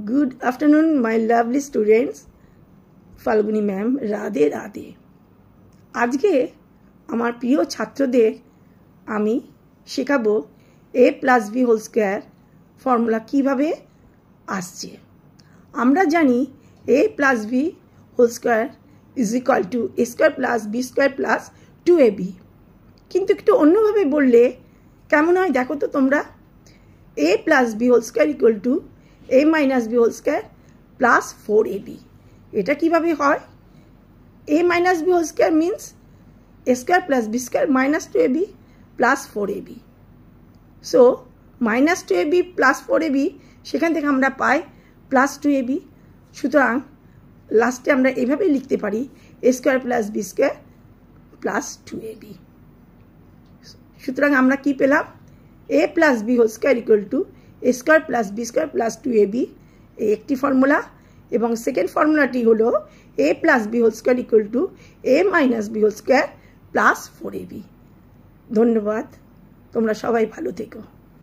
Good afternoon, my lovely students. Falguni ma'am Radhe Radhe. आज के आमार प्रिय छात्रदेर आमी शेखाबो a plus b whole square formula किभाबे आसछे। आमरा जानी a plus b होल स्क्वायर is equal to a square plus b square plus 2ab। किन्तु एकटु अन्यभाबे बोलले केमन हय देखो तो तोमरा। a plus b whole square equal to a minus b whole square plus 4ab। এটা কিভাবে হয়? a minus b whole square means a square plus b square minus 2ab plus 4ab। So minus 2ab plus 4ab সেখান থেকে আমরা পাই plus 2ab। সুতরাং লাস্টে আমরা এইভাবে লিখতে পারি a square plus b square plus 2ab। সুতরাং আমরা কি পেলাম? a plus b whole square equal to a square plus b square plus 2ab এই একটি ফর্মুলা। এবং সেকেন্ড ফর্মুলাটি হলো a plus b whole square equal to a minus b whole square plus 4ab। ধন্যবাদ, তোমরা সবাই ভালো থেকো।